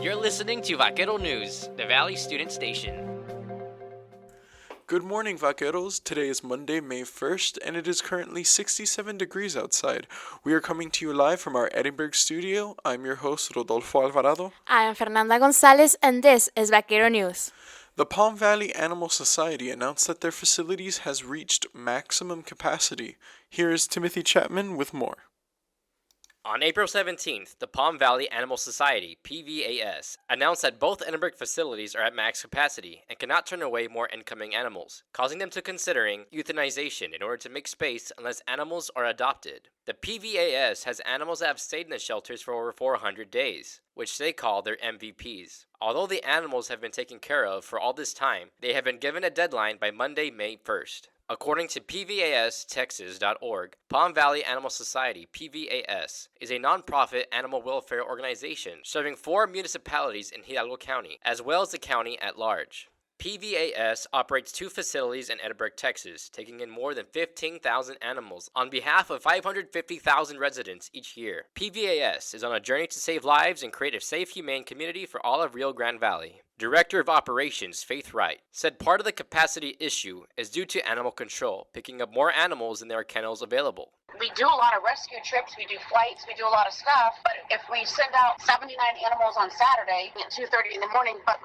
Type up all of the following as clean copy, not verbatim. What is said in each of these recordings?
You're listening to Vaquero News, the Valley Student Station. Good morning, Vaqueros. Today is Monday, May 1st, and it is currently 67 degrees outside. We are coming to you live from our Edinburgh studio. I'm your host, Rodolfo Alvarado. I am Fernanda Gonzalez, and this is Vaquero News. The Palm Valley Animal Society announced that their facilities has reached maximum capacity. Here is Timothy Chapman with more. On April 17th, the Palm Valley Animal Society, PVAS, announced that both Edinburgh facilities are at max capacity and cannot turn away more incoming animals, causing them to considering euthanization in order to make space unless animals are adopted. The PVAS has animals that have stayed in the shelters for over 400 days, which they call their MVPs. Although the animals have been taken care of for all this time, they have been given a deadline by Monday, May 1st. According to PVASTexas.org, Palm Valley Animal Society, PVAS, is a non-profit animal welfare organization serving 4 municipalities in Hidalgo County, as well as the county at large. PVAS operates 2 facilities in Edinburgh, Texas, taking in more than 15,000 animals on behalf of 550,000 residents each year. PVAS is on a journey to save lives and create a safe, humane community for all of Rio Grande Valley. Director of Operations Faith Wright said part of the capacity issue is due to animal control, picking up more animals than there are kennels available. We do a lot of rescue trips, we do flights, we do a lot of stuff, but if we send out 79 animals on Saturday at 2:30 in the morning, but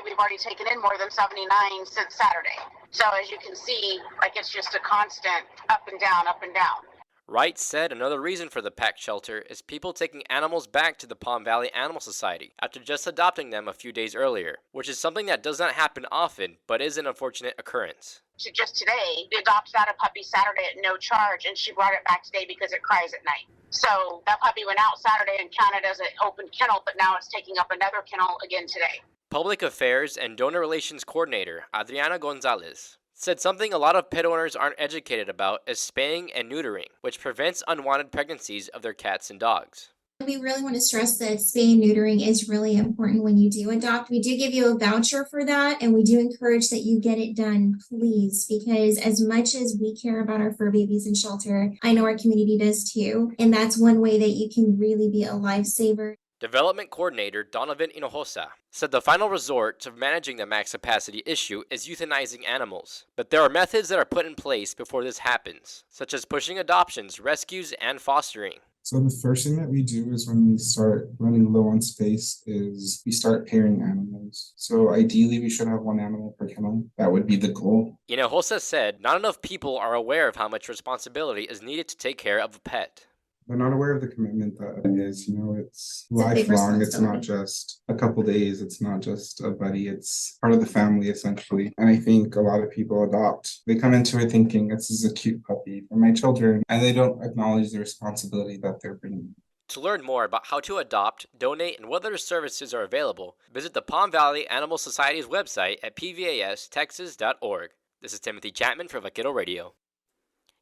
we've already taken in more than 79 since Saturday. So as you can see, it's just a constant up and down, up and down. Wright said another reason for the packed shelter is people taking animals back to the Palm Valley Animal Society after just adopting them a few days earlier, which is something that does not happen often, but is an unfortunate occurrence. So just today, we adopted out a puppy Saturday at no charge, and she brought it back today because it cries at night. So that puppy went out Saturday and counted as an open kennel, but now it's taking up another kennel again today. Public Affairs and Donor Relations Coordinator Adriana Gonzalez said something a lot of pet owners aren't educated about is spaying and neutering, which prevents unwanted pregnancies of their cats and dogs. We really want to stress that spay and neutering is really important when you do adopt. We do give you a voucher for that, and we do encourage that you get it done, please, because as much as we care about our fur babies in shelter, I know our community does too, and that's one way that you can really be a lifesaver. Development Coordinator Donovan Hinojosa said the final resort to managing the max capacity issue is euthanizing animals. But there are methods that are put in place before this happens, such as pushing adoptions, rescues, and fostering. So the first thing that we do is when we start running low on space is we start pairing animals. So ideally we should have 1 animal per kennel. That would be the goal. Hinojosa said not enough people are aware of how much responsibility is needed to take care of a pet. They're not aware of the commitment that it is. It's lifelong. It's not just a couple days. It's not just a buddy. It's part of the family, essentially. And I think a lot of people adopt. They come into it thinking this is a cute puppy for my children, and they don't acknowledge the responsibility that they're bringing. To learn more about how to adopt, donate, and what other services are available, visit the Palm Valley Animal Society's website at pvastexas.org. This is Timothy Chapman for Vaquero Radio.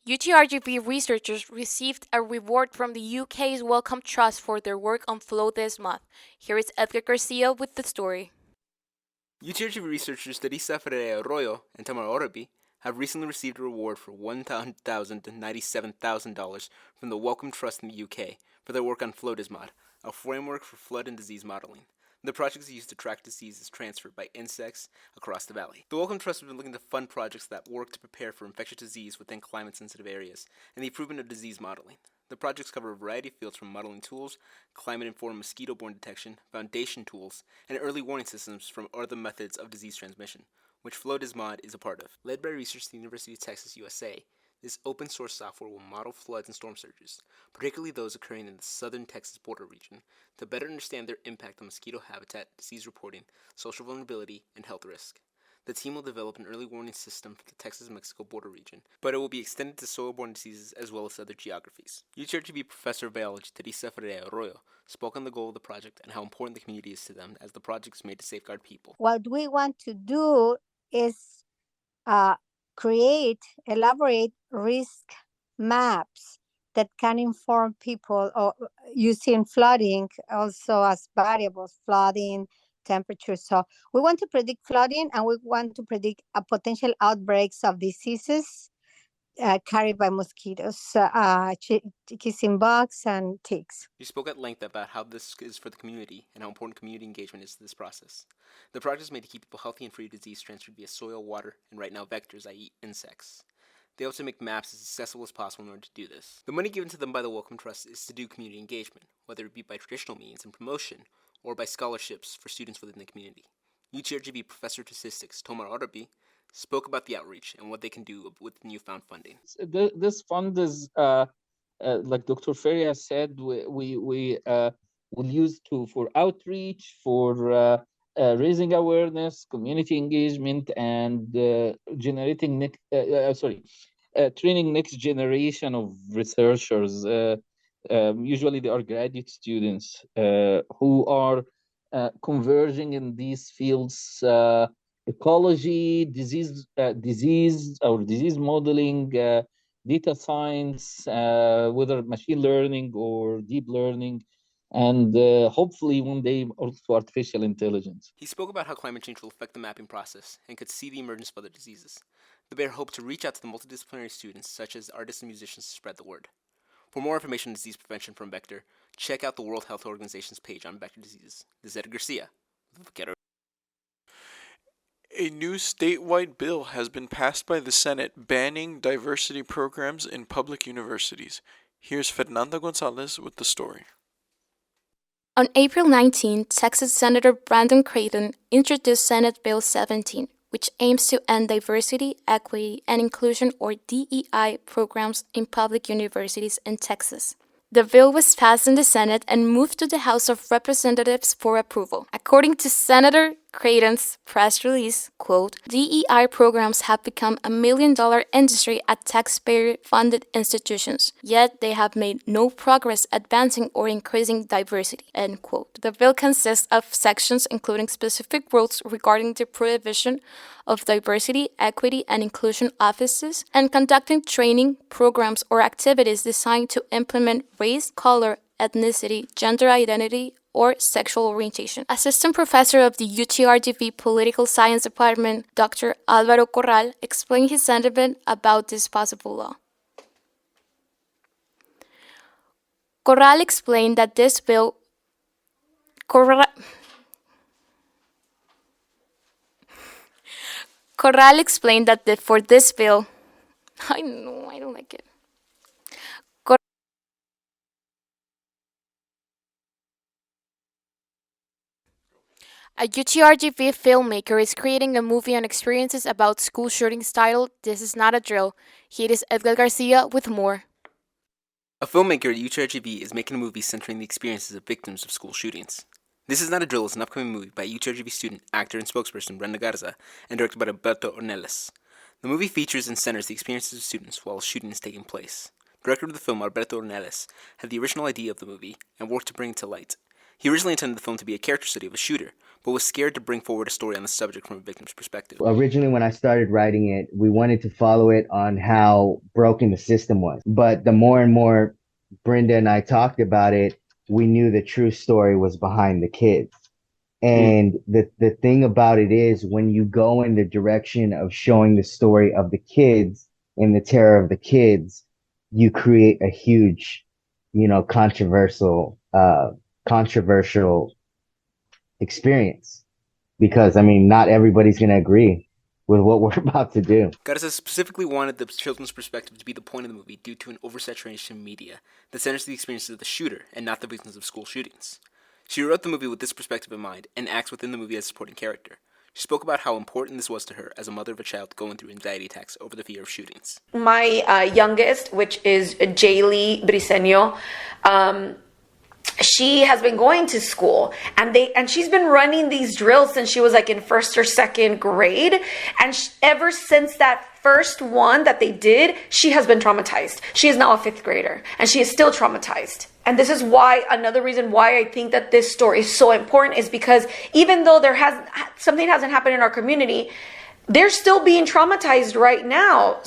UTRGV researchers received a reward from the UK's Wellcome Trust for their work on flow this month. Here is Edgar Garcia with the story. UTRGV researchers Teresa Ferreira Arroyo and Tamara Orabi have recently received a reward for $100,000 to $97,000 from the Wellcome Trust in the UK for their work on FLODISMOD, a framework for flood and disease modeling. The project is used to track diseases transferred by insects across the valley. The Wellcome Trust has been looking to fund projects that work to prepare for infectious disease within climate-sensitive areas and the improvement of disease modeling. The projects cover a variety of fields from modeling tools, climate-informed mosquito-borne detection, foundation tools, and early warning systems from other methods of disease transmission, which FLODISMOD is a part of. Led by research at the University of Texas, USA, this open-source software will model floods and storm surges, particularly those occurring in the southern Texas border region, to better understand their impact on mosquito habitat, disease reporting, social vulnerability, and health risk. The team will develop an early warning system for the Texas-Mexico border region, but it will be extended to soil-borne diseases as well as other geographies. UTRGV Professor of Biology Teresa Ferreira Arroyo spoke on the goal of the project and how important the community is to them as the project is made to safeguard people. What we want to do is elaborate risk maps that can inform people using flooding also as variables, flooding, temperature. So we want to predict flooding, and we want to predict potential outbreaks of diseases carried by mosquitoes, kissing bugs, and ticks. You spoke at length about how this is for the community and how important community engagement is to this process. The project is made to keep people healthy and free of disease transferred via soil, water, and right now vectors, i.e. insects. They also make maps as accessible as possible in order to do this. The money given to them by the Wellcome Trust is to do community engagement, whether it be by traditional means and promotion, or by scholarships for students within the community. UTRGV Professor of Statistics Tomar Arabi spoke about the outreach and what they can do with the newfound funding. This fund is, like Dr. Ferry has said, we will use for outreach, for raising awareness, community engagement, and training next generation of researchers. Usually they are graduate students who are converging in these fields, ecology, disease modeling, data science, whether machine learning or deep learning, and hopefully one day also artificial intelligence. He spoke about how climate change will affect the mapping process and could see the emergence of other diseases. The Bear hoped to reach out to the multidisciplinary students, such as artists and musicians, to spread the word. For more information on disease prevention from vector, check out the World Health Organization's page on vector diseases. This is Ed Garcia with Vaquero. A new statewide bill has been passed by the Senate banning diversity programs in public universities. Here's Fernanda Gonzalez with the story. On April 19, Texas Senator Brandon Creighton introduced Senate Bill 17, which aims to end diversity, equity, and inclusion, or DEI, programs in public universities in Texas. The bill was passed in the Senate and moved to the House of Representatives for approval. According to Senator Creighton's press release, quote, DEI programs have become $1 million industry at taxpayer-funded institutions, yet they have made no progress advancing or increasing diversity, end quote. The bill consists of sections including specific rules regarding the prohibition of diversity, equity, and inclusion offices, and conducting training, programs, or activities designed to implement race, color, ethnicity, gender identity, or sexual orientation. Assistant Professor of the UTRGV Political Science Department, Dr. Álvaro Corral, explained his sentiment about this possible law. Corral explained that this bill Corral explained that for this bill, I know, I don't like it. A UTRGV filmmaker is creating a movie on experiences about school shootings titled This Is Not a Drill. Here is Edgar Garcia with more. A filmmaker at UTRGV is making a movie centering the experiences of victims of school shootings. This Is Not a Drill is an upcoming movie by UTRGV student, actor, and spokesperson Brenda Garza, and directed by Alberto Ornelas. The movie features and centers the experiences of students while a shooting is taking place. Director of the film, Alberto Ornelas, had the original idea of the movie and worked to bring it to light. He originally intended the film to be a character study of a shooter, but was scared to bring forward a story on the subject from a victim's perspective. Originally, when I started writing it, we wanted to follow it on how broken the system was. But the more and more Brenda and I talked about it, we knew the true story was behind the kids. And the thing about it is, when you go in the direction of showing the story of the kids and the terror of the kids, you create a huge, controversial experience, because not everybody's going to agree with what we're about to do. Garza specifically wanted the children's perspective to be the point of the movie due to an oversaturation of media that centers the experiences of the shooter and not the victims of school shootings. She wrote the movie with this perspective in mind and acts within the movie as a supporting character. She spoke about how important this was to her as a mother of a child going through anxiety attacks over the fear of shootings. My youngest, which is Jaylee Briseño, she has been going to school and she's been running these drills since she was like in first or second grade. And ever since that first one that they did, she has been traumatized. She is now a fifth grader and she is still traumatized. And this is why, another reason why I think that this story is so important is because even though something hasn't happened in our community, they're still being traumatized right now.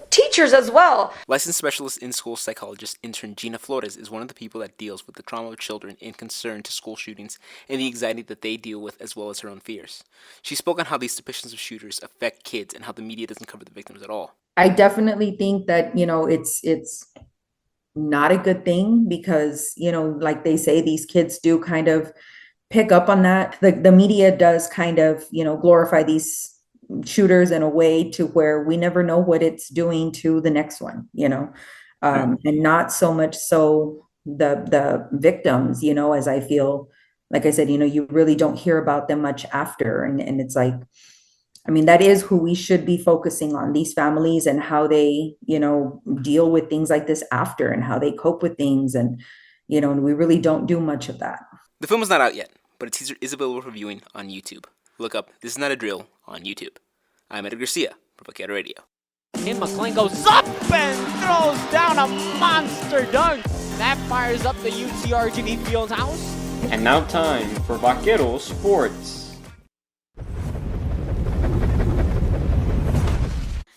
Teachers as well. Licensed specialist in-school psychologist intern Gina Flores is one of the people that deals with the trauma of children in concern to school shootings and the anxiety that they deal with, as well as her own fears. She spoke on how these depictions of shooters affect kids and how the media doesn't cover the victims at all. I definitely think that, it's not a good thing because, like they say, these kids do kind of pick up on that. The media does kind of, glorify these shooters in a way to where we never know what it's doing to the next one, and not so much so the victims, as I feel, like I said, you really don't hear about them much after. And it's like, I mean, that is who we should be focusing on, these families and how they, deal with things like this after and how they cope with things. And we really don't do much of that. The film is not out yet, but it's available for viewing on YouTube. Look up This Is Not a Drill on YouTube. I'm Edgar Garcia for Vaquero Radio. And McLean goes up and throws down a monster dunk. That fires up the UTRGV Fieldhouse. And now time for Vaquero Sports.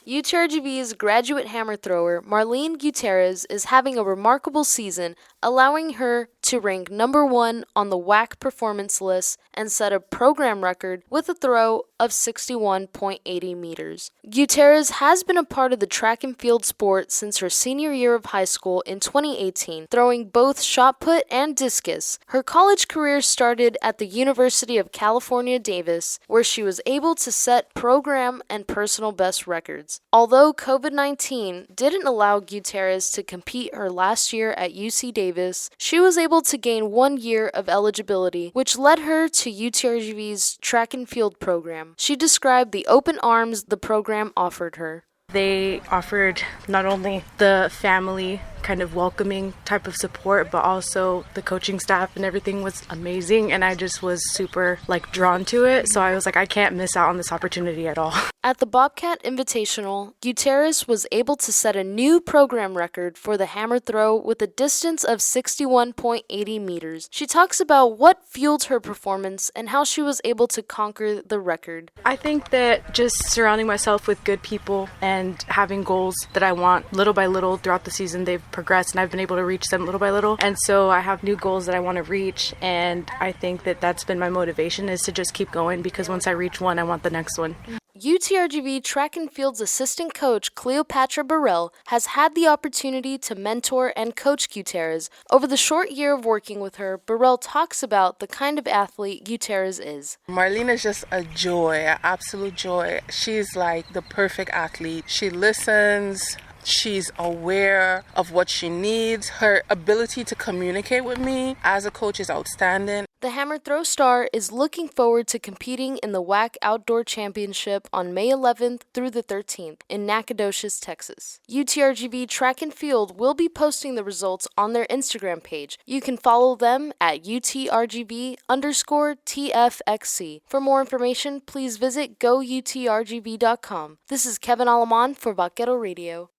UTRGV's graduate hammer thrower, Marlene Gutierrez, is having a remarkable season, allowing her to rank number 1 on the WAC performance list and set a program record with a throw of 61.80 meters. Gutierrez has been a part of the track and field sport since her senior year of high school in 2018, throwing both shot put and discus. Her college career started at the University of California, Davis, where she was able to set program and personal best records. Although COVID-19 didn't allow Gutierrez to compete her last year at UC Davis, she was able to gain 1 year of eligibility, which led her to UTRGV's track and field program. She described the open arms the program offered her. They offered not only the family kind of welcoming type of support, but also the coaching staff and everything was amazing. And I just was super drawn to it. So I was like, I can't miss out on this opportunity at all. At the Bobcat Invitational, Gutierrez was able to set a new program record for the hammer throw with a distance of 61.80 meters. She talks about what fueled her performance and how she was able to conquer the record. I think that just surrounding myself with good people and having goals that I want little by little throughout the season, they've progressed and I've been able to reach them little by little. And so I have new goals that I want to reach. And I think that that's been my motivation, is to just keep going, because once I reach one, I want the next one. UTRGV Track and Field's assistant coach, Cleopatra Burrell, has had the opportunity to mentor and coach Gutierrez. Over the short year of working with her, Burrell talks about the kind of athlete Gutierrez is. Marlene is just a joy, an absolute joy. She's like the perfect athlete. She listens. She's aware of what she needs. Her ability to communicate with me as a coach is outstanding. The hammer throw star is looking forward to competing in the WAC Outdoor Championship on May 11th through the 13th in Nacogdoches, Texas. UTRGV Track and Field will be posting the results on their Instagram page. You can follow them at UTRGV_TFXC. For more information, please visit goutrgv.com. This is Kevin Alamon for Vaquero Radio.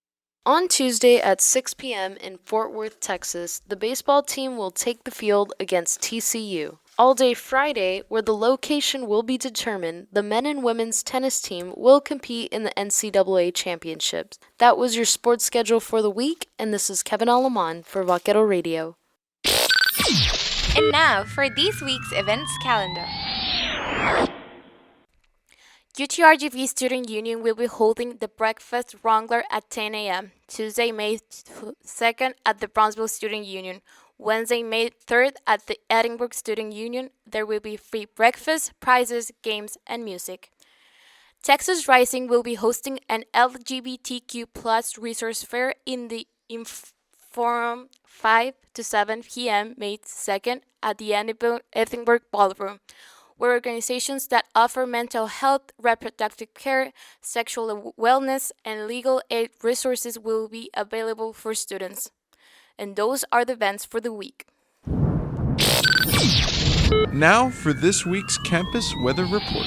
On Tuesday at 6 p.m. in Fort Worth, Texas, the baseball team will take the field against TCU. All day Friday, where the location will be determined, the men and women's tennis team will compete in the NCAA championships. That was your sports schedule for the week, and this is Kevin Alamon for Vaquero Radio. And now for this week's events calendar. UTRGV Student Union will be holding the Breakfast Wrangler at 10 a.m. Tuesday, May 2nd at the Brownsville Student Union. Wednesday, May 3rd at the Edinburgh Student Union. There will be free breakfast, prizes, games, and music. Texas Rising will be hosting an LGBTQ plus resource fair in the Forum 5 to 7 p.m. May 2nd at the Edinburgh Ballroom, where organizations that offer mental health, reproductive care, sexual wellness, and legal aid resources will be available for students. And those are the events for the week. Now for this week's campus weather report.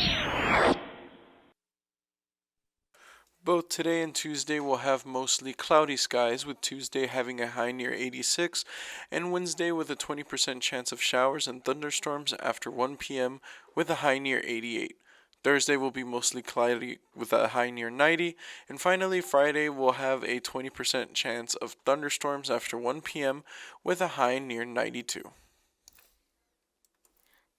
Both today and Tuesday will have mostly cloudy skies, with Tuesday having a high near 86 and Wednesday with a 20% chance of showers and thunderstorms after 1 p.m. with a high near 88. Thursday will be mostly cloudy with a high near 90, and finally Friday will have a 20% chance of thunderstorms after 1 p.m. with a high near 92.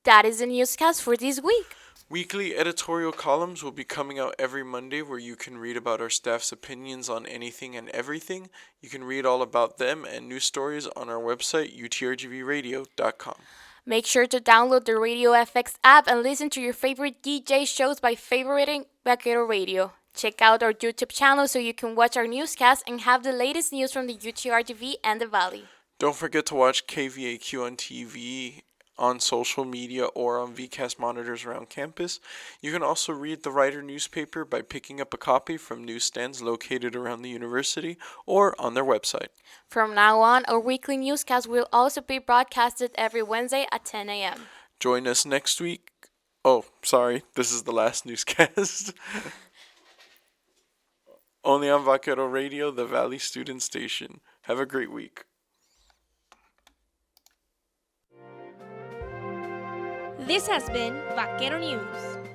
That is the newscast for this week. Weekly editorial columns will be coming out every Monday where you can read about our staff's opinions on anything and everything. You can read all about them and news stories on our website, utrgvradio.com. Make sure to download the Radio FX app and listen to your favorite DJ shows by favoriting Vaquero Radio. Check out our YouTube channel so you can watch our newscasts and have the latest news from the UTRGV and the Valley. Don't forget to watch KVAQ on TV, on social media, or on VCAST monitors around campus. You can also read the Writer newspaper by picking up a copy from newsstands located around the university or on their website. From now on, our weekly newscast will also be broadcasted every Wednesday at 10 a.m. Join us next week. Oh, sorry, this is the last newscast. Only on Vaquero Radio, the Valley Student Station. Have a great week. This has been Vaquero News.